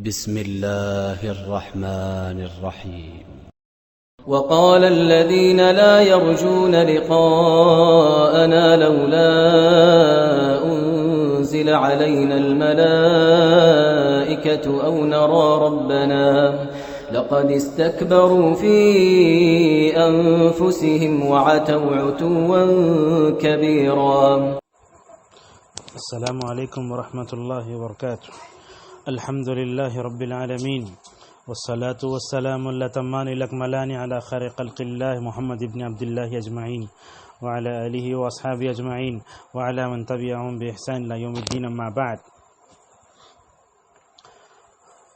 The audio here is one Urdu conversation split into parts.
بسم الله الرحمن الرحيم. وقال الذين لا يرجون لقاءنا لولا أنزل علينا الملائكة أو نرى ربنا لقد استكبروا في أنفسهم وعتوا عتوا كبيرا. السلام عليكم ورحمة الله وبركاته. الحمد لله رب العالمين والصلاة والسلام الأتمان الأكملان على خير خلق الله محمد بن عبد الله أجمعين وعلى آله وأصحابه أجمعين وعلى من تبعهم بإحسان إلى يوم الدين. أما بعد،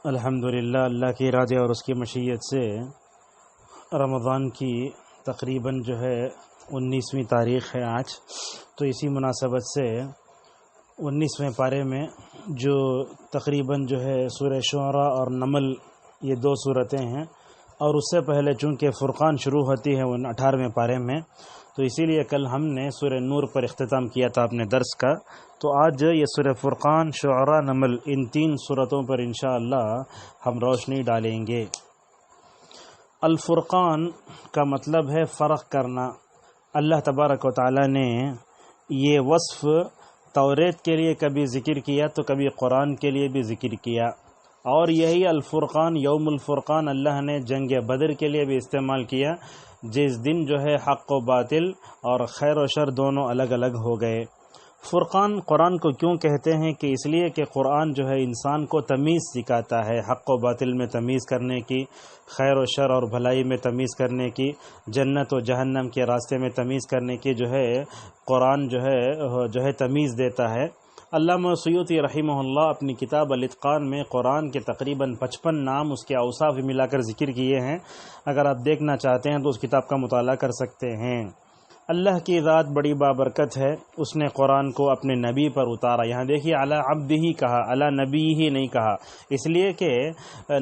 الحمدللہ اللہ کی ارادے اور اس کی مشیت سے رمضان کی تقریباً 19ویں تاریخ ہے آج. تو اسی مناسبت سے 19ویں پارے میں جو تقریباً سورہ شعراء اور نمل یہ 2 صورتیں ہیں، اور اس سے پہلے چونکہ فرقان شروع ہوتی ہے 18ویں پارے میں، تو اسی لیے کل ہم نے سورہ نور پر اختتام کیا تھا اپنے درس کا. تو آج یہ سورہ فرقان، شعراء، نمل، ان 3 صورتوں پر انشاءاللہ ہم روشنی ڈالیں گے. الفرقان کا مطلب ہے فرق کرنا. اللہ تبارک و تعالی نے یہ وصف توریت کے لیے کبھی ذکر کیا تو کبھی قرآن کے لیے بھی ذکر کیا، اور یہی الفرقان، یوم الفرقان، اللہ نے جنگ بدر کے لیے بھی استعمال کیا، جس دن حق و باطل اور خیر و شر دونوں الگ الگ ہو گئے. فرقان قرآن کو کیوں کہتے ہیں کہ اس لیے کہ قرآن انسان کو تمیز سکھاتا ہے، حق و باطل میں تمیز کرنے کی، خیر و شر اور بھلائی میں تمیز کرنے کی، جنت و جہنم کے راستے میں تمیز کرنے کی قرآن تمیز دیتا ہے. علامہ سیوطی رحمہ اللہ اپنی کتاب الاتقان میں قرآن کے تقریباً 55 نام، اس کے اوصاف ملا کر ذکر کیے ہیں. اگر آپ دیکھنا چاہتے ہیں تو اس کتاب کا مطالعہ کر سکتے ہیں. اللہ کی ذات بڑی بابرکت ہے، اس نے قرآن کو اپنے نبی پر اتارا. یہاں دیکھیے علی عبدہ ہی کہا، علی نبی ہی نہیں کہا، اس لیے کہ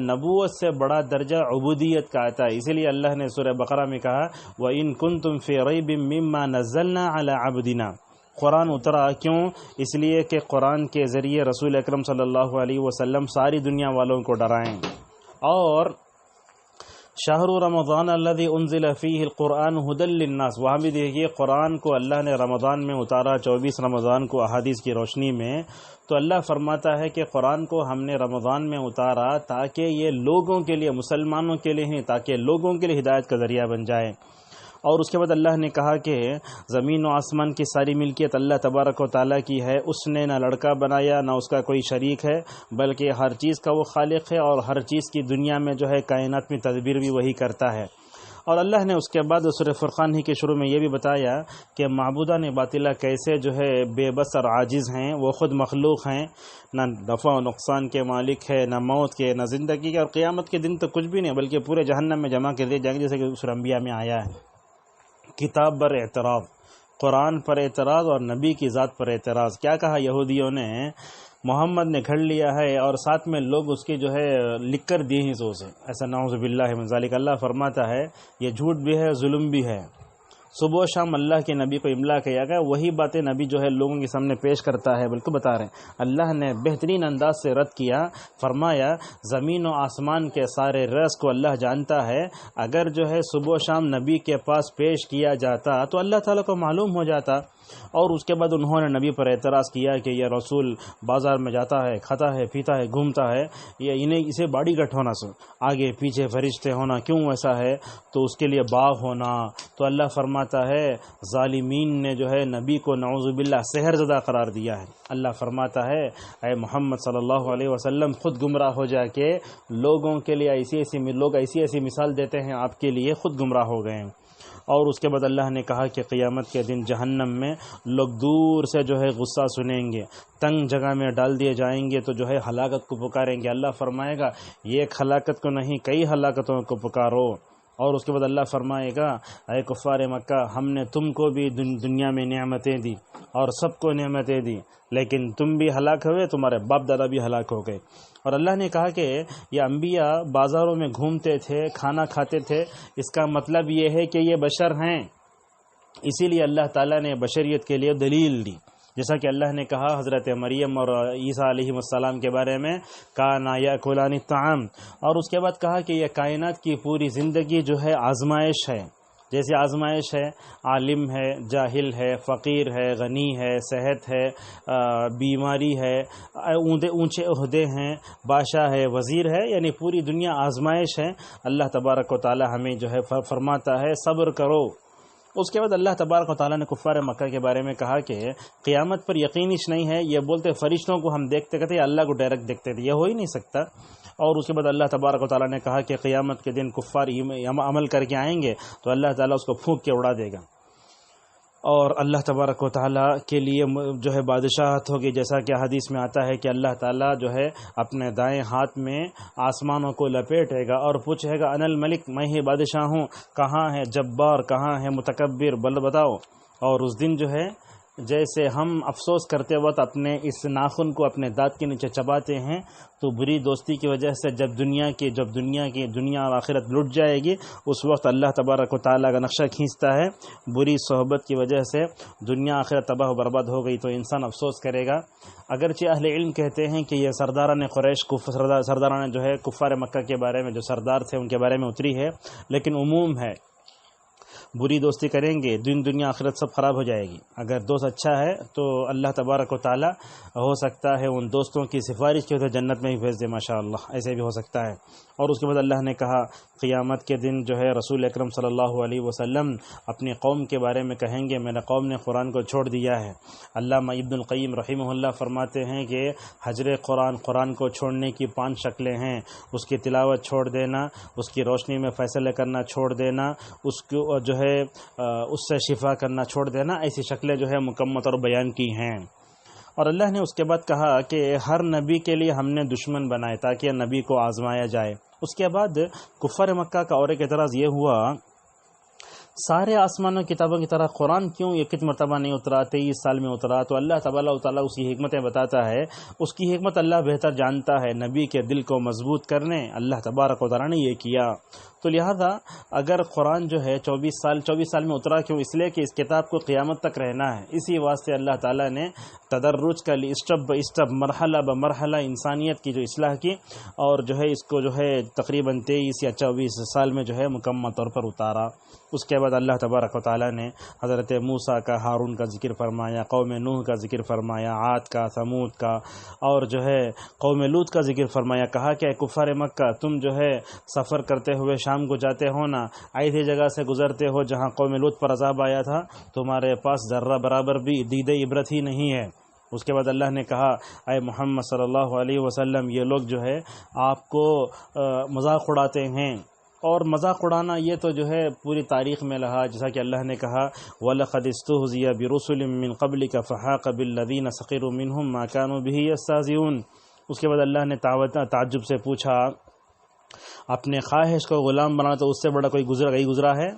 نبوت سے بڑا درجہ عبودیت کا آتا ہے. اسی لیے اللہ نے سورہ بقرہ میں کہا وَإِن كُنتُمْ فِي رَيْبٍ مِّمَّا نَزَّلْنَا عَلَى عَبْدِنَا. قرآن اترا کیوں؟ اس لیے کہ قرآن کے ذریعے رسول اکرم صلی اللہ علیہ وسلم ساری دنیا والوں کو ڈرائیں. اور شہر رمضان الذی انزل فیہ القرآن ھدی للناس، وہاں بھی دیکھیے قرآن کو اللہ نے رمضان میں اتارا، 24 رمضان کو احادیث کی روشنی میں. تو اللہ فرماتا ہے کہ قرآن کو ہم نے رمضان میں اتارا تاکہ یہ لوگوں کے لیے، مسلمانوں کے لیے نہیں، تاکہ لوگوں کے لیے ہدایت کا ذریعہ بن جائے. اور اس کے بعد اللہ نے کہا کہ زمین و آسمان کی ساری ملکیت اللہ تبارک و تعالیٰ کی ہے، اس نے نہ لڑکا بنایا نہ اس کا کوئی شریک ہے، بلکہ ہر چیز کا وہ خالق ہے، اور ہر چیز کی دنیا میں کائنات میں تدبیر بھی وہی کرتا ہے. اور اللہ نے اس کے بعد سورہ فرقان ہی کے شروع میں یہ بھی بتایا کہ معبودان باطلہ کیسے بے بس اور عاجز ہیں، وہ خود مخلوق ہیں، نہ نفع و نقصان کے مالک ہے، نہ موت کے، نہ زندگی کے، اور قیامت کے دن تو کچھ بھی نہیں، بلکہ پورے جہنم میں جمع کر دیے جائیں گے، جیسے کہ سورہ انبیاء میں آیا ہے. کتاب پر اعتراض، قرآن پر اعتراض اور نبی کی ذات پر اعتراض. کیا کہا یہودیوں نے؟ محمد نے گھڑ لیا ہے اور ساتھ میں لوگ اس کی لکھ کر دی ہی سے. ایسا نعوذ باللہ من ذالک. اللہ فرماتا ہے یہ جھوٹ بھی ہے، ظلم بھی ہے. صبح و شام اللہ کے نبی کو املا کیا گیا، وہی باتیں نبی لوگوں کے سامنے پیش کرتا ہے. بلکہ بتا رہے ہیں اللہ نے بہترین انداز سے رد کیا، فرمایا زمین و آسمان کے سارے راز کو اللہ جانتا ہے. اگر صبح و شام نبی کے پاس پیش کیا جاتا تو اللہ تعالیٰ کو معلوم ہو جاتا. اور اس کے بعد انہوں نے نبی پر اعتراض کیا کہ یہ رسول بازار میں جاتا ہے، کھاتا ہے، پیتا ہے، گھومتا ہے، اسے باڈی گارڈ ہونا، آگے پیچھے فرشتے ہونا، کیوں ایسا ہے؟ تو اس کے لیے باغ ہونا. تو اللہ فرماتا ہے ظالمین نے نبی کو نعوذ باللہ سحر زدہ قرار دیا ہے. اللہ فرماتا ہے اے محمد صلی اللہ علیہ وسلم خود گمراہ ہو جا کے لوگوں کے لیے ایسی مثال دیتے ہیں، آپ کے لیے خود گمراہ ہو گئے ہیں. اور اس کے بعد اللہ نے کہا کہ قیامت کے دن جہنم میں لوگ دور سے غصہ سنیں گے، تنگ جگہ میں ڈال دیے جائیں گے، تو ہلاکت کو پکاریں گے. اللہ فرمائے گا یہ ایک ہلاکت کو نہیں، کئی ہلاکتوں کو پکارو. اور اس کے بعد اللہ فرمائے گا اے کفار مکہ، ہم نے تم کو بھی دنیا میں نعمتیں دی اور سب کو نعمتیں دی، لیکن تم بھی ہلاک ہوئے، تمہارے باپ دادا بھی ہلاک ہو گئے. اور اللہ نے کہا کہ یہ انبیاء بازاروں میں گھومتے تھے، کھانا کھاتے تھے، اس کا مطلب یہ ہے کہ یہ بشر ہیں. اسی لیے اللہ تعالیٰ نے بشریت کے لیے دلیل دی. جیسا کہ اللہ نے کہا حضرت مریم اور عیسیٰ علیہ السلام کے بارے میں، کانا یاکلان الطعام، اور اس کے بعد کہا کہ یہ کائنات کی پوری زندگی جو ہے آزمائش ہے. جیسے آزمائش ہے، عالم ہے، جاہل ہے، فقیر ہے، غنی ہے، صحت ہے، بیماری ہے، اونچے عہدے ہیں، بادشاہ ہے، وزیر ہے، یعنی پوری دنیا آزمائش ہے. اللہ تبارک و تعالی ہمیں جو ہے فرماتا ہے صبر کرو. اس کے بعد اللہ تبارک و تعالیٰ نے کفار مکہ کے بارے میں کہا کہ قیامت پر یقینش نہیں ہے. یہ بولتے فرشتوں کو ہم دیکھتے کہتے اللہ کو ڈائریکٹ دیکھتے تھے، یہ ہو ہی نہیں سکتا. اور اس کے بعد اللہ تبارک و تعالیٰ نے کہا کہ قیامت کے دن کفار عمل کر کے آئیں گے تو اللہ تعالیٰ اس کو پھونک کے اڑا دے گا. اور اللہ تبارک و تعالیٰ کے لیے جو ہے بادشاہت ہوگی، جیسا کہ حدیث میں آتا ہے کہ اللہ تعالیٰ جو ہے اپنے دائیں ہاتھ میں آسمانوں کو لپیٹے گا اور پوچھے گا انا الملک، میں ہی بادشاہ ہوں، کہاں ہے جبار، کہاں ہے متکبر، بتاؤ. اور اس دن جو ہے جیسے ہم افسوس کرتے وقت اپنے اس ناخن کو اپنے دانت کے نیچے چباتے ہیں، تو بری دوستی کی وجہ سے جب دنیا اور آخرت لٹ جائے گی، اس وقت اللہ تبارک و تعالیٰ کا نقشہ کھینچتا ہے. بری صحبت کی وجہ سے دنیا آخرت تباہ و برباد ہو گئی تو انسان افسوس کرے گا. اگرچہ اہل علم کہتے ہیں کہ یہ سرداران قریش، سرداران جو ہے کفار مکہ کے بارے میں جو سردار تھے ان کے بارے میں اتری ہے، لیکن عموم ہے. بری دوستی کریں گے دنیا آخرت سب خراب ہو جائے گی. اگر دوست اچھا ہے تو اللہ تبارک و تعالی ہو سکتا ہے ان دوستوں کی سفارش کی وجہ سے جنت میں ہی بھیج دے، ماشاءاللہ، ایسے بھی ہو سکتا ہے. اور اس کے بعد اللہ نے کہا قیامت کے دن جو ہے رسول اکرم صلی اللہ علیہ وسلم اپنی قوم کے بارے میں کہیں گے میرے قوم نے قرآن کو چھوڑ دیا ہے. علامہ ابن القیم رحمہ اللہ فرماتے ہیں کہ حجر قرآن کو چھوڑنے کی 5 شکلیں ہیں. اس کی تلاوت چھوڑ دینا، اس کی روشنی میں فیصلے کرنا چھوڑ دینا، اس کو جو ہے اس سے شفا کرنا چھوڑ دینا، ایسی شکلیں جو ہے مکمل اور بیان کی ہیں. اور اللہ نے اس کے بعد کہا کہ ہر نبی کے لیے ہم نے دشمن بنائے تاکہ نبی کو آزمایا جائے. اس کے بعد کفار مکہ کا اور ایک اعتراض یہ ہوا سارے آسمانوں کتابوں کی طرح قرآن کیوں ایک مرتبہ نہیں اترا، 23 سال میں اترا؟ تو اللہ تبارک و تعالیٰ اس کی حکمتیں بتاتا ہے. اس کی حکمت اللہ بہتر جانتا ہے. نبی کے دل کو مضبوط کرنے اللہ تبارک و تعالیٰ نے یہ کیا. تو لہذا اگر قرآن جو ہے 24 سال میں اترا کیوں؟ اس لیے کہ اس کتاب کو قیامت تک رہنا ہے. اسی واسطے اللہ تعالیٰ نے تدرج کا لی اسٹیپ بائی اسٹیپ، مرحلہ بمرحلہ انسانیت کی جو اصلاح کی، اور جو ہے اس کو جو ہے تقریباً 23 یا 24 سال میں جو ہے مکمل طور پر اتارا. اس کے بعد اللہ تبارک و تعالیٰ نے حضرت موسیٰ کا، ہارون کا ذکر فرمایا، قوم نوح کا ذکر فرمایا، عاد کا، ثمود کا، اور جو ہے قوم لوط کا ذکر فرمایا. کہا کہ اے کفار مکہ، تم جو ہے سفر کرتے ہوئے شام کو جاتے ہو نا، ایسی جگہ سے گزرتے ہو جہاں قوم لوط پر عذاب آیا تھا، تمہارے پاس ذرہ برابر بھی دید عبرت ہی نہیں ہے. اس کے بعد اللہ نے کہا اے محمد صلی اللہ علیہ وسلم، یہ لوگ جو ہے آپ کو مذاق اڑاتے ہیں. اور مذاق اڑانا یہ تو جو ہے پوری تاریخ میں رہا، جیسا کہ اللہ نے کہا وَلَقَدِ اسْتُهْزِئَ بِرُسُلٍ مِّن قَبْلِكَ فَحَاقَ بِالَّذِينَ سَخِرُوا مِنْهُمْ مَا كَانُوا بِهِ يَسْتَهْزِئُونَ. اس کے بعد اللہ نے تعجب سے پوچھا اپنے خواہش کو غلام بنانا تو اس سے بڑا کوئی گزرا ہے؟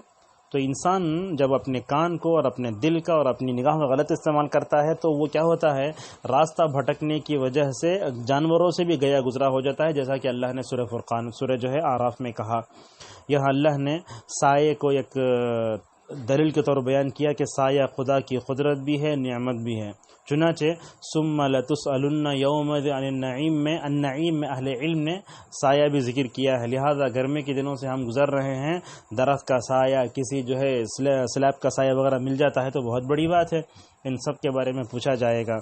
تو انسان جب اپنے کان کو اور اپنے دل کا اور اپنی نگاہ کا غلط استعمال کرتا ہے تو وہ کیا ہوتا ہے، راستہ بھٹکنے کی وجہ سے جانوروں سے بھی گیا گزرا ہو جاتا ہے. جیسا کہ اللہ نے سورہ فرقان، سورہ جو ہے اعراف میں کہا. یہاں اللہ نے سائے کو ایک دلیل کے طور بیان کیا کہ سایہ خدا کی قدرت بھی ہے، نعمت بھی ہے. چنانچہ ثم لتسألن یومئذ عن النعیم میں اہل علم نے سایہ بھی ذکر کیا ہے. لہذا گرمی کے دنوں سے ہم گزر رہے ہیں، درخت کا سایہ، کسی جو ہے سلیب کا سایہ وغیرہ مل جاتا ہے تو بہت بڑی بات ہے. ان سب کے بارے میں پوچھا جائے گا.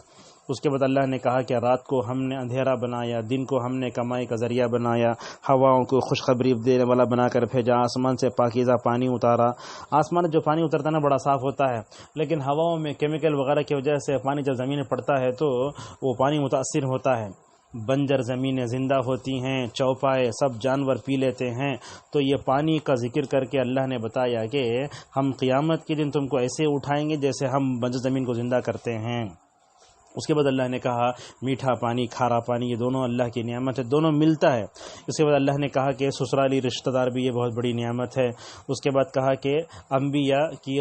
اس کے بعد اللہ نے کہا کہ رات کو ہم نے اندھیرا بنایا، دن کو ہم نے کمائی کا ذریعہ بنایا، ہواؤں کو خوشخبری دینے والا بنا کر بھیجا، آسمان سے پاکیزہ پانی اتارا. آسمان جو پانی اترتا ہے نا بڑا صاف ہوتا ہے، لیکن ہواؤں میں کیمیکل وغیرہ کی وجہ سے پانی جب زمین میں پڑتا ہے تو وہ پانی متاثر ہوتا ہے. بنجر زمینیں زندہ ہوتی ہیں، چوپائے سب جانور پی لیتے ہیں. تو یہ پانی کا ذکر کر کے اللہ نے بتایا کہ ہم قیامت کے دن تم کو ایسے اٹھائیں گے جیسے ہم بنجر زمین کو زندہ کرتے ہیں. اس کے بعد اللہ نے کہا میٹھا پانی، کھارا پانی، یہ دونوں اللہ کی نعمت ہے، دونوں ملتا ہے. اس کے بعد اللہ نے کہا کہ سسرالی رشتہ دار بھی یہ بہت بڑی نعمت ہے. اس کے بعد کہا کہ انبیاء کی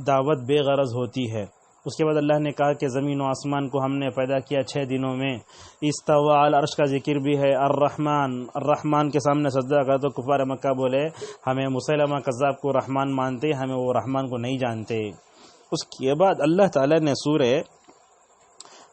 دعوت بے غرض ہوتی ہے. اس کے بعد اللہ نے کہا کہ زمین و آسمان کو ہم نے پیدا کیا 6 دنوں میں. استوى علی العرش کا ذکر بھی ہے. الرحمن کے سامنے سجدہ کر تو کفار مکہ بولے ہمیں مسیلمہ کذاب کو رحمان مانتے، ہمیں وہ رحمان کو نہیں جانتے. اس کے بعد اللہ تعالی نے سورہ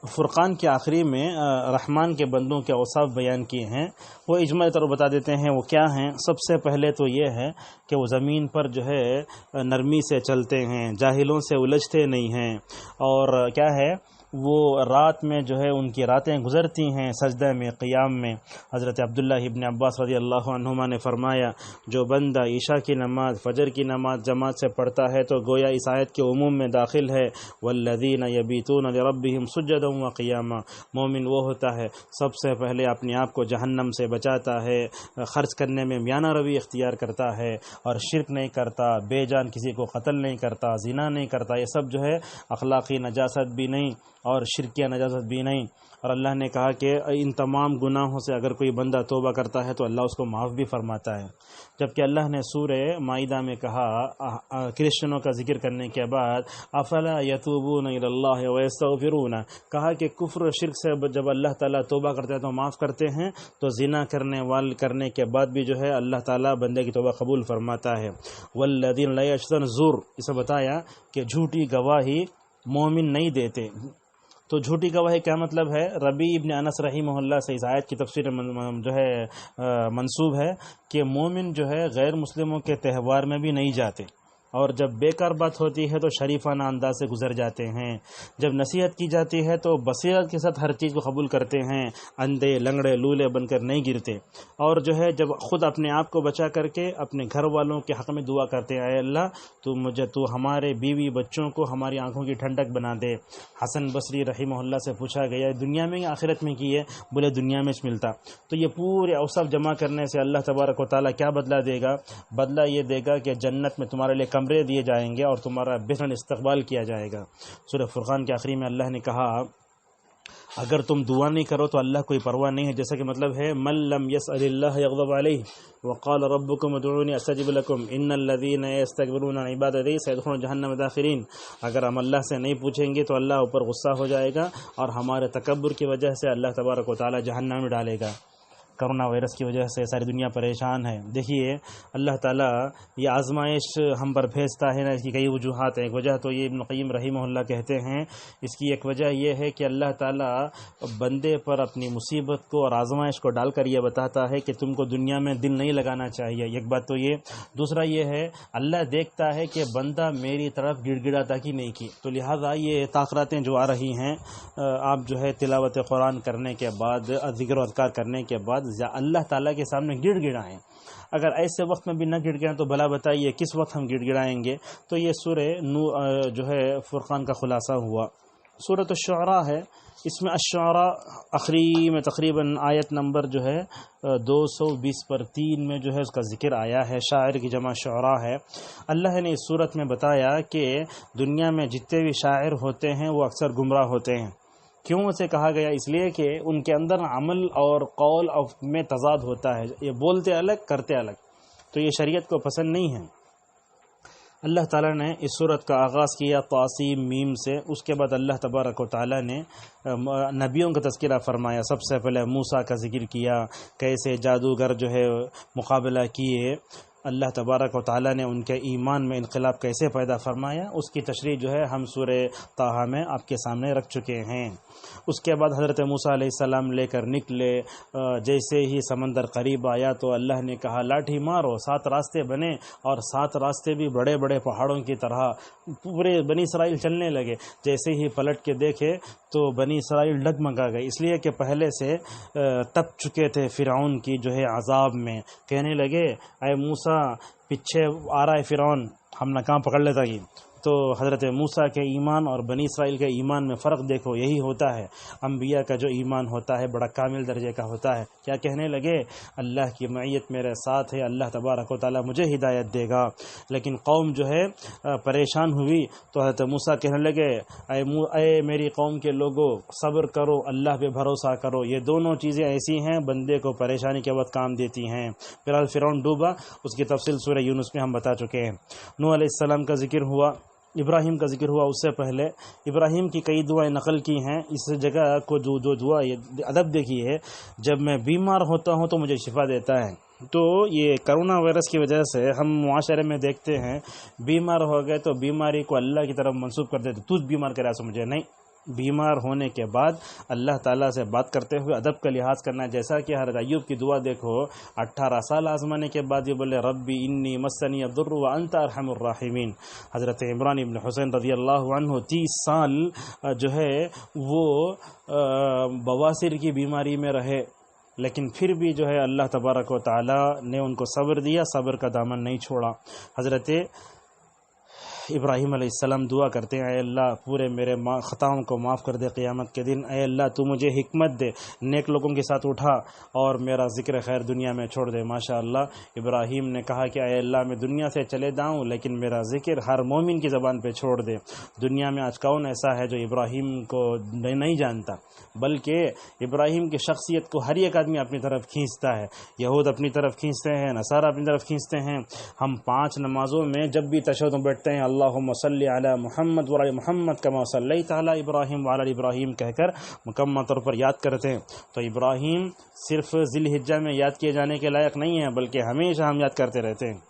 فرقان کے آخری میں رحمان کے بندوں کے اوصاف بیان کیے ہیں، وہ اجمالی طور پر بتا دیتے ہیں وہ کیا ہیں۔ سب سے پہلے تو یہ ہے کہ وہ زمین پر جو ہے نرمی سے چلتے ہیں، جاہلوں سے الجھتے نہیں ہیں، اور کیا ہے وہ رات میں جو ہے ان کی راتیں گزرتی ہیں سجدہ میں، قیام میں۔ حضرت عبداللہ ابن عباس رضی اللہ عنہما نے فرمایا جو بندہ عشاء کی نماز، فجر کی نماز جماعت سے پڑھتا ہے تو گویا اس آیت کے عموم میں داخل ہے، والذین یبیتون لربہم سجدا وقیاما۔ مومن وہ ہوتا ہے سب سے پہلے اپنے آپ کو جہنم سے بچاتا ہے، خرچ کرنے میں میانہ روی اختیار کرتا ہے، اور شرک نہیں کرتا، بے جان کسی کو قتل نہیں کرتا، زنا نہیں کرتا، یہ سب جو ہے اخلاقی نجاست بھی نہیں اور شرکیہ نجاست بھی نہیں۔ اور اللہ نے کہا کہ ان تمام گناہوں سے اگر کوئی بندہ توبہ کرتا ہے تو اللہ اس کو معاف بھی فرماتا ہے۔ جبکہ اللہ نے سورہ مائدہ میں کہا کرسچنوں کا ذکر کرنے کے بعد افلا یتوبون الی اللہ ویستغفرون، کہا کہ کفر و شرک سے جب اللہ تعالیٰ توبہ کرتے ہیں تو معاف کرتے ہیں، تو زنا کرنے کے بعد بھی جو ہے اللہ تعالیٰ بندے کی توبہ قبول فرماتا ہے۔ والذین لا یشهدون الزور، اسے بتایا کہ جھوٹی گواہی مومن نہیں دیتے۔ تو جھوٹی گواہی کیا مطلب ہے؟ ربیع ابن انس رحمہ اللہ سے اس آیت کی تفسیر جو ہے منسوب ہے کہ مومن جو ہے غیر مسلموں کے تہوار میں بھی نہیں جاتے، اور جب بیکار بات ہوتی ہے تو شریفانہ انداز سے گزر جاتے ہیں، جب نصیحت کی جاتی ہے تو بصیرت کے ساتھ ہر چیز کو قبول کرتے ہیں، اندھے لنگڑے لولے بن کر نہیں گرتے، اور جو ہے جب خود اپنے آپ کو بچا کر کے اپنے گھر والوں کے حق میں دعا کرتے ہیں، اے اللہ تو ہمارے بیوی بچوں کو ہماری آنکھوں کی ٹھنڈک بنا دے۔ حسن بصری رحمہ اللہ سے پوچھا گیا دنیا میں یا آخرت میں کی ہے؟ بولے دنیا میں ملتا۔ تو یہ پورے اوصاف جمع کرنے سے اللہ تبارک و تعالیٰ کیا بدلہ دے گا؟ بدلہ یہ دے گا کہ جنت میں تمہارے لیے کمرے دیے جائیں گے اور تمہارا بہترین استقبال کیا جائے گا۔ سورہ فرقان کے آخری میں اللہ نے کہا اگر تم دعا نہیں کرو تو اللہ کوئی پرواہ نہیں ہے، جیسا کہ مطلب ہے من لم يسأل اللہ یغضب علیہ وقال ربکم ادعونی استجب لکم ان الذین یستکبرون عن عبادتی سیدخلون جہنم داخرین۔ اگر ہم اللہ سے نہیں پوچھیں گے تو اللہ اوپر غصہ ہو جائے گا اور ہمارے تکبر کی وجہ سے اللہ تبارک و تعالی جہنم میں ڈالے گا۔ کرونا وائرس کی وجہ سے ساری دنیا پریشان ہے۔ دیکھیے اللہ تعالیٰ یہ آزمائش ہم پر بھیجتا ہے نا، اس کی کئی وجوہات ہیں۔ ایک وجہ تو یہ ابن قیم رحمہ اللہ کہتے ہیں اس کی ایک وجہ یہ ہے کہ اللہ تعالیٰ بندے پر اپنی مصیبت کو اور آزمائش کو ڈال کر یہ بتاتا ہے کہ تم کو دنیا میں دل نہیں لگانا چاہیے، ایک بات تو یہ۔ دوسرا یہ ہے اللہ دیکھتا ہے کہ بندہ میری طرف گڑ گڑاتا کہ نہیں کی، تو لہٰذا یہ تاخراتیں جو آ رہی ہیں آپ جو ہے تلاوت قرآن کرنے کے بعد، ذکر و اذکار کرنے کے بعد اللہ تعالیٰ کے سامنے گڑ گڑائیں۔ اگر ایسے وقت میں بھی نہ گڑ گڑائیں تو بھلا بتائیے کس وقت ہم گڑ گڑائیں گے؟ تو یہ سورہ جو ہے فرقان کا خلاصہ ہوا۔ سورۃ الشعراء ہے، اس میں الشعراء آخری میں تقریباً آیت نمبر جو ہے 220 پر 3 میں جو ہے اس کا ذکر آیا ہے، شاعر کی جمع شعراء ہے۔ اللہ نے اس صورت میں بتایا کہ دنیا میں جتنے بھی شاعر ہوتے ہیں وہ اکثر گمراہ ہوتے ہیں۔ کیوں اسے کہا گیا؟ اس لیے کہ ان کے اندر عمل اور قول میں تضاد ہوتا ہے، یہ بولتے الگ کرتے الگ، تو یہ شریعت کو پسند نہیں ہے۔ اللہ تعالیٰ نے اس صورت کا آغاز کیا طاسیم میم سے، اس کے بعد اللہ تبارک و تعالیٰ نے نبیوں کا تذکرہ فرمایا۔ سب سے پہلے موسیٰ کا ذکر کیا، کیسے جادوگر جو ہے مقابلہ کیے، اللہ تبارک و تعالیٰ نے ان کے ایمان میں انقلاب کیسے پیدا فرمایا، اس کی تشریح جو ہے ہم سورہ طٰہٰ میں آپ کے سامنے رکھ چکے ہیں۔ اس کے بعد حضرت موسیٰ علیہ السلام لے کر نکلے، جیسے ہی سمندر قریب آیا تو اللہ نے کہا لاٹھی مارو، 7 راستے بنے، اور 7 راستے بھی بڑے بڑے پہاڑوں کی طرح پورے بنی اسرائیل چلنے لگے۔ جیسے ہی پلٹ کے دیکھے تو بنی اسرائیل ڈگمگا گئے، اس لیے کہ پہلے سے تپ چکے تھے فرعون کی جو ہے عذاب میں۔ کہنے لگے اے موسیٰ پیچھے آ رہا ہے فرعون، ہم نہ کہاں پکڑ لیتا گی۔ تو حضرت موسیٰ کے ایمان اور بنی اسرائیل کے ایمان میں فرق دیکھو، یہی ہوتا ہے انبیاء کا جو ایمان ہوتا ہے بڑا کامل درجے کا ہوتا ہے۔ کیا کہنے لگے؟ اللہ کی معیت میرے ساتھ ہے، اللہ تبارک و تعالیٰ مجھے ہدایت دے گا۔ لیکن قوم جو ہے پریشان ہوئی تو حضرت موسیٰ کہنے لگے اے میری قوم کے لوگوں صبر کرو، اللہ پہ بھروسہ کرو، یہ دونوں چیزیں ایسی ہیں بندے کو پریشانی کے وقت کام دیتی ہیں۔ فی الحال فرعون ڈوبا، اس کی تفصیل سورہ یونس میں ہم بتا چکے ہیں۔ نوح علیہ السلام کا ذکر ہوا، ابراہیم کا ذکر ہوا۔ اس سے پہلے ابراہیم کی کئی دعائیں نقل کی ہیں۔ اس جگہ کو جو دعا ادب دیکھیے، جب میں بیمار ہوتا ہوں تو مجھے شفا دیتا ہے۔ تو یہ کرونا وائرس کی وجہ سے ہم معاشرے میں دیکھتے ہیں بیمار ہو گئے تو بیماری کو اللہ کی طرف منسوب کر دیتے، تو بیمار کرا سو مجھے نہیں، بیمار ہونے کے بعد اللہ تعالیٰ سے بات کرتے ہوئے ادب کا لحاظ کرنا ہے. جیسا کہ حضرت ایوب کی دعا دیکھو، 18 سال آزمانے کے بعد یہ بولے ربی انی مسنی الضر وانت ارحم الراحمین. حضرت عمران ابن حسین رضی اللہ عنہ 30 سال جو ہے وہ بواسیر کی بیماری میں رہے، لیکن پھر بھی جو ہے اللہ تبارک و تعالی نے ان کو صبر دیا، صبر کا دامن نہیں چھوڑا. حضرت ابراہیم علیہ السلام دعا کرتے ہیں اے اللہ پورے میرے خطاؤں کو معاف کر دے قیامت کے دن، اے اللہ تو مجھے حکمت دے، نیک لوگوں کے ساتھ اٹھا اور میرا ذکر خیر دنیا میں چھوڑ دے. ماشاءاللہ ابراہیم نے کہا کہ اے اللہ میں دنیا سے چلے جاؤں لیکن میرا ذکر ہر مومن کی زبان پہ چھوڑ دے. دنیا میں آج کون ایسا ہے جو ابراہیم کو نہیں جانتا، بلکہ ابراہیم کی شخصیت کو ہر ایک آدمی اپنی طرف کھینچتا ہے. یہود اپنی طرف کھینچتے ہیں، نصارہ اپنی طرف کھینچتے ہیں. ہم 5 نمازوں میں جب بھی تشہد میں بیٹھتے ہیں اللہم صلی علی محمد وعلی محمد کما صلیت علی ابراہیم وعلی ابراہیم کہہ کر مکمل طور پر یاد کرتے ہیں. تو ابراہیم صرف ذی الحجہ میں یاد کیے جانے کے لائق نہیں ہے، بلکہ ہمیشہ ہم یاد کرتے رہتے ہیں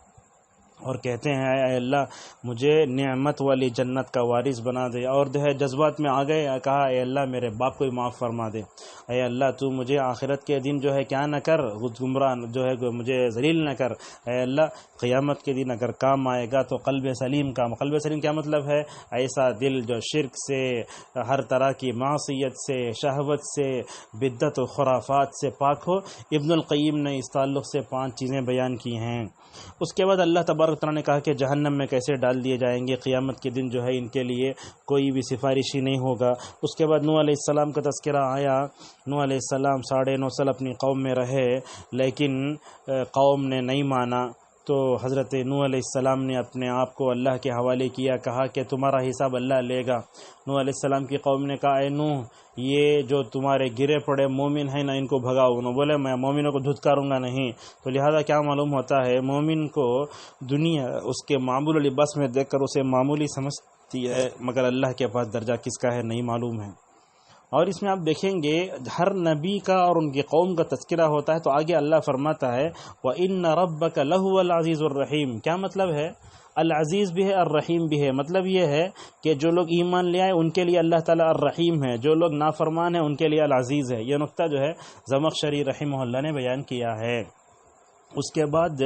اور کہتے ہیں اے اللہ مجھے نعمت والی جنت کا وارث بنا دے. اور جو ہے جذبات میں آ گئے، کہا اے اللہ میرے باپ کو بھی معاف فرما دے، اے اللہ تو مجھے آخرت کے دن جو ہے کیا نہ کر، گمراہ جو ہے مجھے ذلیل نہ کر. اے اللہ قیامت کے دن اگر کام آئے گا تو قلب سلیم کا. قلب سلیم کیا مطلب ہے؟ ایسا دل جو شرک سے، ہر طرح کی معصیت سے، شہوت سے، بدعت و خرافات سے پاک ہو. ابن القیم نے اس تعلق سے 5 چیزیں بیان کی ہیں. اس کے بعد اللہ تبارک تعالیٰ نے کہا کہ جہنم میں کیسے ڈال دیے جائیں گے، قیامت کے دن جو ہے ان کے لیے کوئی بھی سفارشی نہیں ہوگا. اس کے بعد نوح علیہ السلام کا تذکرہ آیا. نوح علیہ السلام 9.5 سال اپنی قوم میں رہے لیکن قوم نے نہیں مانا، تو حضرت نوح علیہ السلام نے اپنے آپ کو اللہ کے حوالے کیا، کہا کہ تمہارا حساب اللہ لے گا. نوح علیہ السلام کی قوم نے کہا اے نوح یہ جو تمہارے گرے پڑے مومن ہیں نا ان کو بھگاؤ. انہوں بولے میں مومنوں کو دھتکاروں گا نہیں. تو لہذا کیا معلوم ہوتا ہے مومن کو دنیا اس کے معمول لباس میں دیکھ کر اسے معمولی سمجھتی ہے، مگر اللہ کے پاس درجہ کس کا ہے نہیں معلوم ہے. اور اس میں آپ دیکھیں گے ہر نبی کا اور ان کی قوم کا تذکرہ ہوتا ہے تو آگے اللہ فرماتا ہے وَإِنَّ رَبَّكَ لَهُوَ الْعَزِيزُ الرَّحِيمُ. کیا مطلب ہے؟ العزیز بھی ہے، الرحیم بھی ہے. مطلب یہ ہے کہ جو لوگ ایمان لے آئے ان کے لیے اللہ تعالیٰ الرحیم ہے، جو لوگ نافرمان ہیں ان کے لیے العزیز ہے. یہ نقطہ جو ہے زمخشری رحمہ اللہ نے بیان کیا ہے. اس کے بعد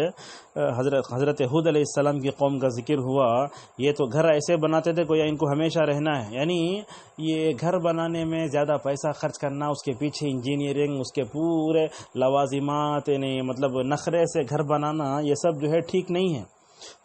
حضرت ہود علیہ السلام کی قوم کا ذکر ہوا. یہ تو گھر ایسے بناتے تھے کوئی ان کو ہمیشہ رہنا ہے، یعنی یہ گھر بنانے میں زیادہ پیسہ خرچ کرنا، اس کے پیچھے انجینئرنگ، اس کے پورے لوازمات، یعنی مطلب نخرے سے گھر بنانا، یہ سب جو ہے ٹھیک نہیں ہے.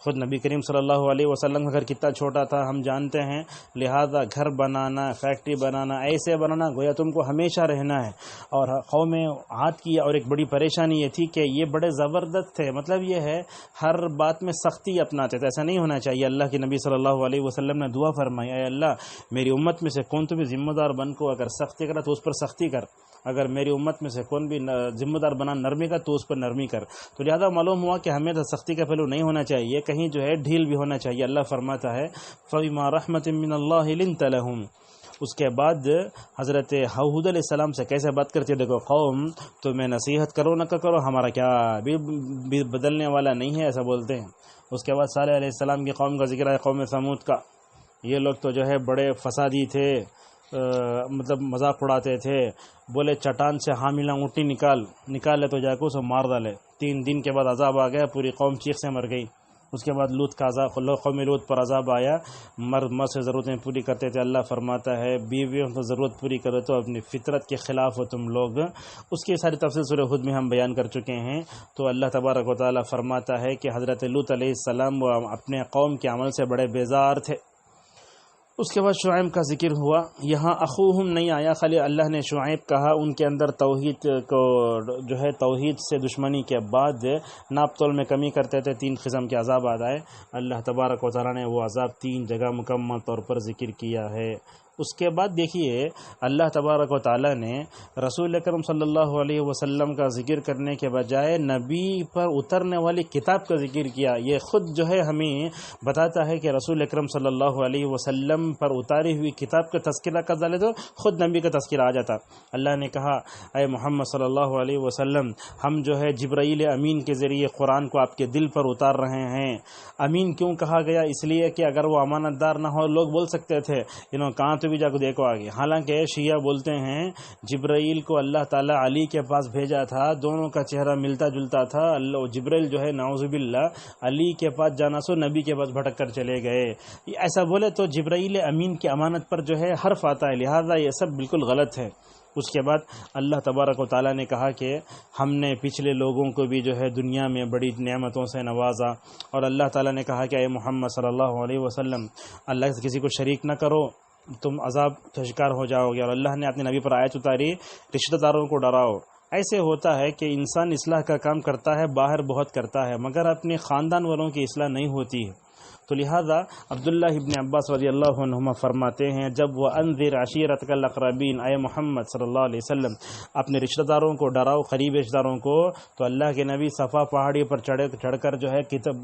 خود نبی کریم صلی اللہ علیہ وسلم کا گھر کتنا چھوٹا تھا ہم جانتے ہیں. لہذا گھر بنانا، فیکٹری بنانا، ایسے بنانا گویا تم کو ہمیشہ رہنا ہے. اور قوم عاد کی اور ایک بڑی پریشانی یہ تھی کہ یہ بڑے زبردست تھے، مطلب یہ ہے ہر بات میں سختی اپناتے تھے. ایسا نہیں ہونا چاہیے. اللہ کے نبی صلی اللہ علیہ وسلم نے دعا فرمائی اے اللہ میری امت میں سے کون تو بھی ذمہ دار بن کو اگر سختی کرا تو اس پر سختی کر، اگر میری امت میں سے کون بھی ذمہ دار بنا نرمی کا تو اس پر نرمی کر. تو لہذا معلوم ہوا کہ ہمیں تو سختی کا پہلو نہیں ہونا چاہیے، کہیں جو ہے ڈھیل بھی ہونا چاہیے. اللہ فرماتا ہے فَبِمَا رَحْمَةٍ مِّنَ اللَّهِ لِنْتَ لَهُمْ. اس کے بعد حضرت ہود علیہ السلام سے کیسے بات کرتے، دیکھو قوم تو میں نصیحت کرو نہ کرو ہمارا کیا بھی بدلنے والا نہیں ہے، ایسا بولتے ہیں. اس کے بعد صالح علیہ السلام کی قوم کا ذکر ہے، قوم سمود کا. یہ لوگ تو جو ہے بڑے فسادی تھے، مطلب مذاق اڑاتے تھے. بولے چٹان سے حاملہ اونٹی نکالے تو جا کے اسے مار ڈالے. 3 دن کے بعد عذاب آ گیا، پوری قوم چیخ سے مر گئی. اس کے بعد لوط کا عذاب، قوم لوط پر عذاب آیا. مرد سے ضرورتیں پوری کرتے تھے. اللہ فرماتا ہے بیویوں کو ضرورت پوری کرو تو اپنی فطرت کے خلاف ہو تم لوگ. اس کی ساری تفصیل سورہ ہود میں ہم بیان کر چکے ہیں. تو اللہ تبارک و تعالیٰ فرماتا ہے کہ حضرت لوط علیہ السلام وہ اپنے قوم کے عمل سے بڑے بیزار تھے. اس کے بعد شعیب کا ذکر ہوا. یہاں اخوہم نہیں آیا، خالی اللہ نے شعیب کہا. ان کے اندر توحید کو جو ہے توحید سے دشمنی کے بعد ناپ تول میں کمی کرتے تھے. 3 قسم کے عذاب آئے. اللہ تبارک و تعالیٰ نے وہ عذاب 3 جگہ مکمل طور پر ذکر کیا ہے. اس کے بعد دیکھیے اللہ تبارک و تعالیٰ نے رسول اکرم صلی اللہ علیہ وسلم کا ذکر کرنے کے بجائے نبی پر اترنے والی کتاب کا ذکر کیا. یہ خود جو ہے ہمیں بتاتا ہے کہ رسول اکرم صلی اللہ علیہ وسلم پر اتاری ہوئی کتاب کا تذکرہ کر ڈالے تو خود نبی کا تذکرہ آ جاتا. اللہ نے کہا اے محمد صلی اللہ علیہ وسلم ہم جو ہے جبرائیل امین کے ذریعے قرآن کو آپ کے دل پر اتار رہے ہیں. امین کیوں کہا گیا؟ اس لیے کہ اگر وہ امانت دار نہ ہو لوگ بول سکتے تھے کہاں تو تو بھی جا کے دیکھو آگے. حالانکہ شیعہ بولتے ہیں جبرائیل کو اللہ تعالیٰ علی کے پاس بھیجا تھا, دونوں کا چہرہ ملتا جلتا تھا. اللہ جبرائیل جو ہے نعوذ باللہ علی کے پاس جانا سو نبی کے پاس بھٹک کر چلے گئے. ایسا بولے تو جبرائیل امین کی امانت پر جو ہے حرف آتا ہے, لہذا یہ سب بالکل غلط ہے. اس کے بعد اللہ تبارک و تعالیٰ نے کہا کہ ہم نے پچھلے لوگوں کو بھی جو ہے دنیا میں بڑی نعمتوں سے نوازا, اور اللہ تعالیٰ نے کہا کہ اے محمد صلی اللہ علیہ وسلم اللہ سے کسی کو شریک نہ کرو, تم عذاب کا شکار ہو جاؤ گے. اور اللہ نے اپنے نبی پر آیت اتاری, رشتہ داروں کو ڈراؤ. ایسے ہوتا ہے کہ انسان اصلاح کا کام کرتا ہے, باہر بہت کرتا ہے, مگر اپنے خاندان والوں کی اصلاح نہیں ہوتی ہے. تو لہذا عبداللہ ابن عباس رضی اللہ عنہما فرماتے ہیں جب وہ انذر عشیرتک الاقربین, اے محمد صلی اللہ علیہ وسلم اپنے رشتہ داروں کو ڈراؤ, قریب رشتہ داروں کو, تو اللہ کے نبی صفا پہاڑی پر چڑھ کر جو ہے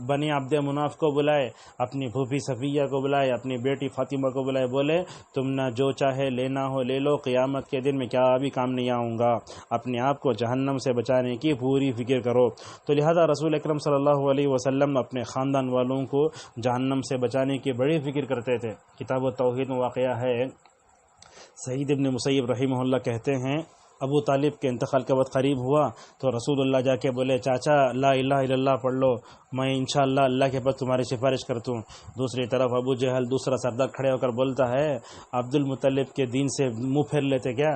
بنی عبد مناف کو بلائے, اپنی پھوپھی صفیہ کو بلائے, اپنی بیٹی فاطمہ کو بلائے, بولے تم نہ جو چاہے لینا ہو لے لو, قیامت کے دن میں کیا بھی کام نہیں آؤں گا, اپنے آپ کو جہنم سے بچانے کی پوری فکر کرو. تو لہذا رسول اکرم صلی اللہ علیہ وسلم اپنے خاندان والوں کو جہنم سے بچانے کی بڑی فکر کرتے تھے. کتاب التوحید میں واقعہ ہے, سعید ابن مسیب رحمہ اللہ کہتے ہیں ابو طالب کے انتقال کا وقت قریب ہوا تو رسول اللہ جا کے بولے چاچا لا الہ الا اللہ پڑھ لو, میں انشاءاللہ اللہ کے پاس تمہاری سفارش کرتا ہوں. دوسری طرف ابو جہل دوسرا سردار کھڑے ہو کر بولتا ہے عبد المطلب کے دین سے منہ پھیر لیتے کیا,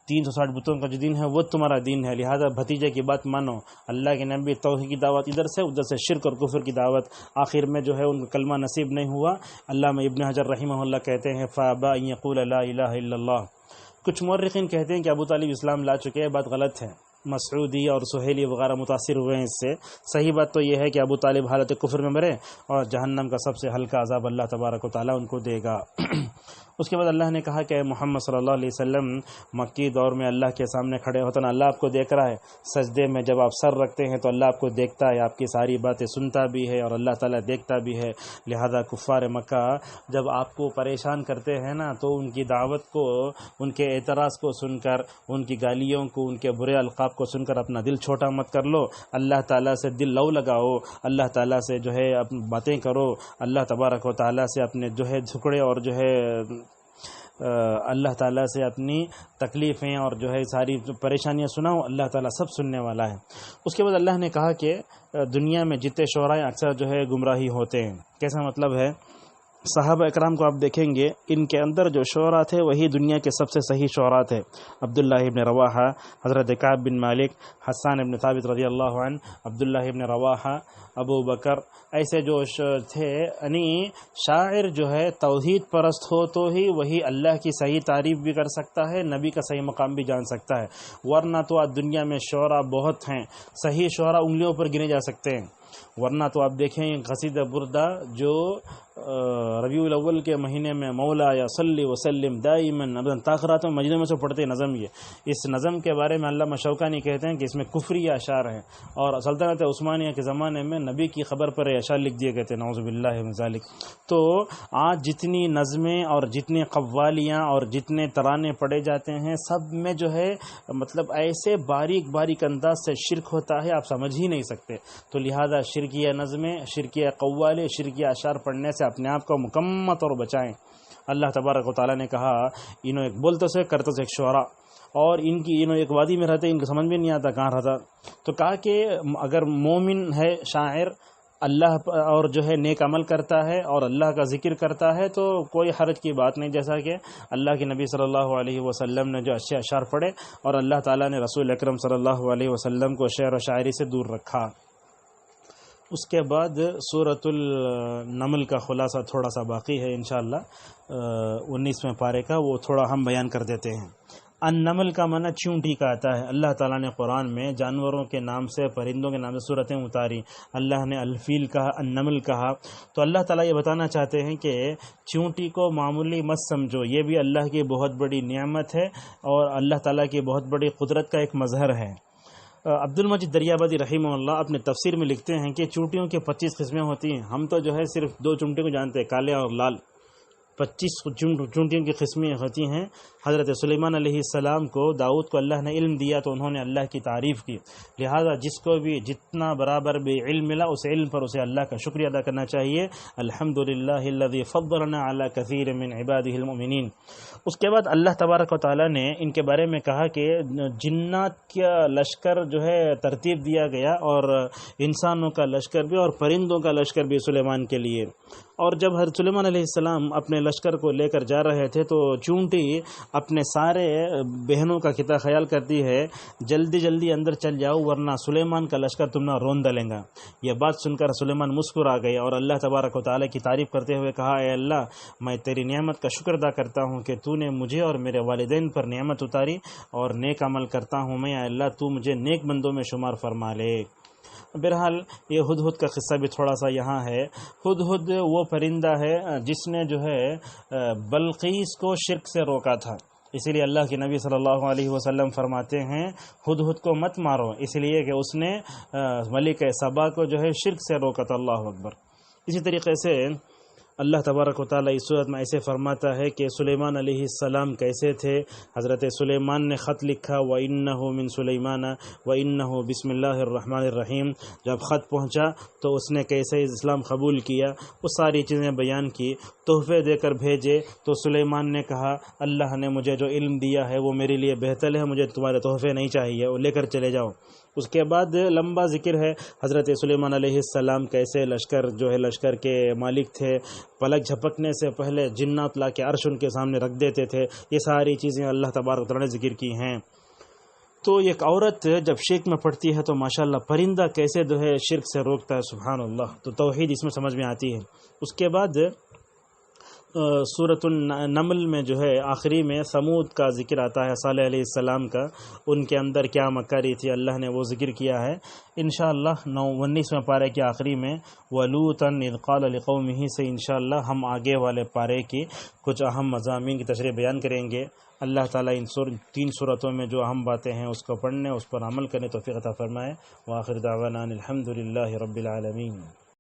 360 بتوں کا جو دین ہے وہ تمہارا دین ہے, لہذا بھتیجے کی بات مانو. اللہ کے نبی توحید کی دعوت ادھر سے شرک اور کفر کی دعوت, آخر میں جو ہے ان کو کلمہ نصیب نہیں ہوا. علامہ ابن حجر رحمہ اللہ کہتے ہیں فابا ان یقول لا الہ الا اللہ. کچھ مورخین کہتے ہیں کہ ابو طالب اسلام لا چکے ہیں, بات غلط ہے. مسعودی اور سہیلی وغیرہ متاثر ہوئے ہیں اس سے. صحیح بات تو یہ ہے کہ ابو طالب حالت کفر میں مرے اور جہنم کا سب سے ہلکا عذاب اللہ تبارک و تعالیٰ ان کو دے گا. اس کے بعد اللہ نے کہا کہ محمد صلی اللہ علیہ وسلم مکی دور میں اللہ کے سامنے کھڑے ہوتے ہیں, اللہ آپ کو دیکھ رہا ہے. سجدے میں جب آپ سر رکھتے ہیں تو اللہ آپ کو دیکھتا ہے, آپ کی ساری باتیں سنتا بھی ہے اور اللہ تعالیٰ دیکھتا بھی ہے. لہذا کفار مکہ جب آپ کو پریشان کرتے ہیں نا تو ان کی دعوت کو, ان کے اعتراض کو سن کر, ان کی گالیوں کو, ان کے برے القاب کو سن کر اپنا دل چھوٹا مت کر لو. اللہ تعالیٰ سے دل لو لگاؤ, اللہ تعالیٰ سے جو ہے اپنی باتیں کرو, اللہ تبارک و تعالیٰ سے اپنے جو ہے جھکڑے اور جو ہے اللہ تعالیٰ سے اپنی تکلیفیں اور جو ہے ساری پریشانیاں سناؤ, اللہ تعالیٰ سب سننے والا ہے. اس کے بعد اللہ نے کہا کہ دنیا میں جتنے شعراء اکثر جو ہے گمراہی ہوتے ہیں. کیسا مطلب ہے؟ صحابہ اکرام کو آپ دیکھیں گے ان کے اندر جو شعراء تھے وہی دنیا کے سب سے صحیح شعراء تھے. عبداللہ ابن رواحہ, حضرت کعب بن مالک, حسان ابن ثابت رضی اللہ عنہ, عبداللہ ابن رواحہ, ابو بکر, ایسے جو تھے. یعنی شاعر جو ہے توحید پرست ہو تو ہی وہی اللہ کی صحیح تعریف بھی کر سکتا ہے, نبی کا صحیح مقام بھی جان سکتا ہے, ورنہ تو آج دنیا میں شعراء بہت ہیں, صحیح شعراء انگلیوں پر گنے جا سکتے ہیں. ورنہ تو آپ دیکھیں قصیدہ بردہ جو ربیع الاول کے مہینے میں مولا یا صلی وسلم دائما تاخرات میں مجنوں میں سے پڑھتے نظم, یہ اس نظم کے بارے میں علامہ شوکانی کہتے ہیں کہ اس میں کفری اشعار ہیں, اور سلطنت عثمانیہ کے زمانے میں نبی کی خبر پر اشعار لکھ دیے گئے تھے, نعوذ باللہ من ذالک. تو آج جتنی نظمیں اور جتنے قوالیاں اور جتنے ترانے پڑھے جاتے ہیں سب میں جو ہے مطلب ایسے باریک انداز سے شرک ہوتا ہے آپ سمجھ ہی نہیں سکتے. تو لہذا شرکیہ نظمیں, شرکیہ قوالے, شرکیہ اشعار پڑھنے سے اپنے آپ کو مکمل طور بچائیں. اللہ تبارک و تعالیٰ نے کہا انہوں ایک بولتے سے کرتے سے ایک شعراء, اور ان کی انہوں ایک وادی میں رہتے, ان کو سمجھ بھی نہیں آتا کہاں رہتا. تو کہا کہ اگر مومن ہے شاعر اللہ اور جو ہے نیک عمل کرتا ہے اور اللہ کا ذکر کرتا ہے تو کوئی حرج کی بات نہیں, جیسا کہ اللہ کے نبی صلی اللہ علیہ وسلم نے جو اچھے اشعار پڑھے اور اللہ تعالیٰ نے رسول اکرم صلی اللہ علیہ وسلم کو شعر و شاعری سے دور رکھا. اس کے بعد سورۃ النمل کا خلاصہ تھوڑا سا باقی ہے انشاءاللہ 19ویں پارے کا, وہ تھوڑا ہم بیان کر دیتے ہیں. النمل کا معنی چونٹی کا آتا ہے. اللہ تعالیٰ نے قرآن میں جانوروں کے نام سے, پرندوں کے نام سے صورتیں اتاری. اللہ نے الفیل کہا, النمل کہا. تو اللہ تعالیٰ یہ بتانا چاہتے ہیں کہ چونٹی کو معمولی مت سمجھو, یہ بھی اللہ کی بہت بڑی نعمت ہے اور اللہ تعالیٰ کی بہت بڑی قدرت کا ایک مظہر ہے. عبد المجید دریابادی رحمہ اللہ اپنے تفسیر میں لکھتے ہیں کہ چونٹیوں کی 25 قسمیں ہوتی ہیں. ہم تو جو ہے صرف 2 چونٹی کو جانتے ہیں, کالے اور لال. 25 چونٹیوں کی قسمیں ہوتی ہیں۔ حضرت سلیمان علیہ السلام کو داؤد کو اللہ نے علم دیا تو انہوں نے اللہ کی تعریف کی، لہذا جس کو بھی جتنا برابر بھی علم ملا اس علم پر اسے اللہ کا شکریہ ادا کرنا چاہیے۔ الحمدللہ الذی فضلنا علی کثیر من عبادہ المؤمنین۔ اس کے بعد اللہ تبارک و تعالیٰ نے ان کے بارے میں کہا کہ جنات کا لشکر جو ہے ترتیب دیا گیا، اور انسانوں کا لشکر بھی اور پرندوں کا لشکر بھی سلیمان کے لیے۔ اور جب حضرت سلیمان علیہ السلام اپنے لشکر کو لے کر جا رہے تھے تو چونٹی اپنے سارے بہنوں کا کتا خیال کرتی ہے جلدی جلدی اندر چل جاؤ ورنہ سلیمان کا لشکر تم نہ رون ڈالیں گا۔ یہ بات سن کر سلیمان مسکرا گئے اور اللہ تبارک و تعالیٰ کی تعریف کرتے ہوئے کہا، اے اللہ میں تیری نعمت کا شکر ادا کرتا ہوں کہ تو نے مجھے اور میرے والدین پر نعمت اتاری اور نیک عمل کرتا ہوں میں، اے اللہ تو مجھے نیک بندوں میں شمار فرما لے۔ بہرحال یہ ہدہد کا قصہ بھی تھوڑا سا یہاں ہے۔ ہدہد وہ پرندہ ہے جس نے جو ہے بلقیس کو شرک سے روکا تھا، اسی لیے اللہ کے نبی صلی اللہ علیہ وسلم فرماتے ہیں ہدہد کو مت مارو، اس لیے کہ اس نے ملک سبا کو جو ہے شرک سے روکا تھا۔ اللہ اکبر۔ اسی طریقے سے اللہ تبارک و تعالیٰ اس صورت میں ایسے فرماتا ہے کہ سلیمان علیہ السلام کیسے تھے۔ حضرت سلیمان نے خط لکھا، وَإِنَّهُ مِن سُلَيْمَانَ وَإِنَّهُ بِسْمِ اللَّهِ الرَّحْمَنِ الرَّحِيمِ۔ جب خط پہنچا تو اس نے کیسے اسلام قبول کیا، وہ ساری چیزیں بیان کی، تحفے دے کر بھیجے۔ تو سلیمان نے کہا اللہ نے مجھے جو علم دیا ہے وہ میرے لیے بہتر ہے، مجھے تمہارے تحفے نہیں چاہیے، وہ لے کر چلے جاؤ۔ اس کے بعد لمبا ذکر ہے حضرت سلیمان علیہ السلام کیسے لشکر کے مالک تھے، پلک جھپکنے سے پہلے جنات لا کے عرش ان کے سامنے رکھ دیتے تھے۔ یہ ساری چیزیں اللہ تبارک و تعالیٰ نے ذکر کی ہیں۔ تو ایک عورت جب شرک میں پڑتی ہے تو ماشاءاللہ پرندہ کیسے جو ہے شرک سے روکتا ہے، سبحان اللہ، تو توحید اس میں سمجھ میں آتی ہے۔ اس کے بعد سورۃ النمل میں جو ہے آخری میں ثمود کا ذکر آتا ہے، صالح علیہ السلام کا، ان کے اندر کیا مکاری تھی اللہ نے وہ ذکر کیا ہے۔ انشاءاللہ 19ویں پارے کے آخری میں وَلُوطًا اِذْ قَالَ لِقَوْمِهِ سے انشاءاللہ ہم آگے والے پارے کی کچھ اہم مضامین کی تشریح بیان کریں گے۔ اللہ تعالیٰ ان 3 صورتوں میں جو اہم باتیں ہیں اس کو پڑھنے، اس پر عمل کرنے توفیق عطا فرمائے۔ وآخر دعوانا الحمد للہ رب العالمین۔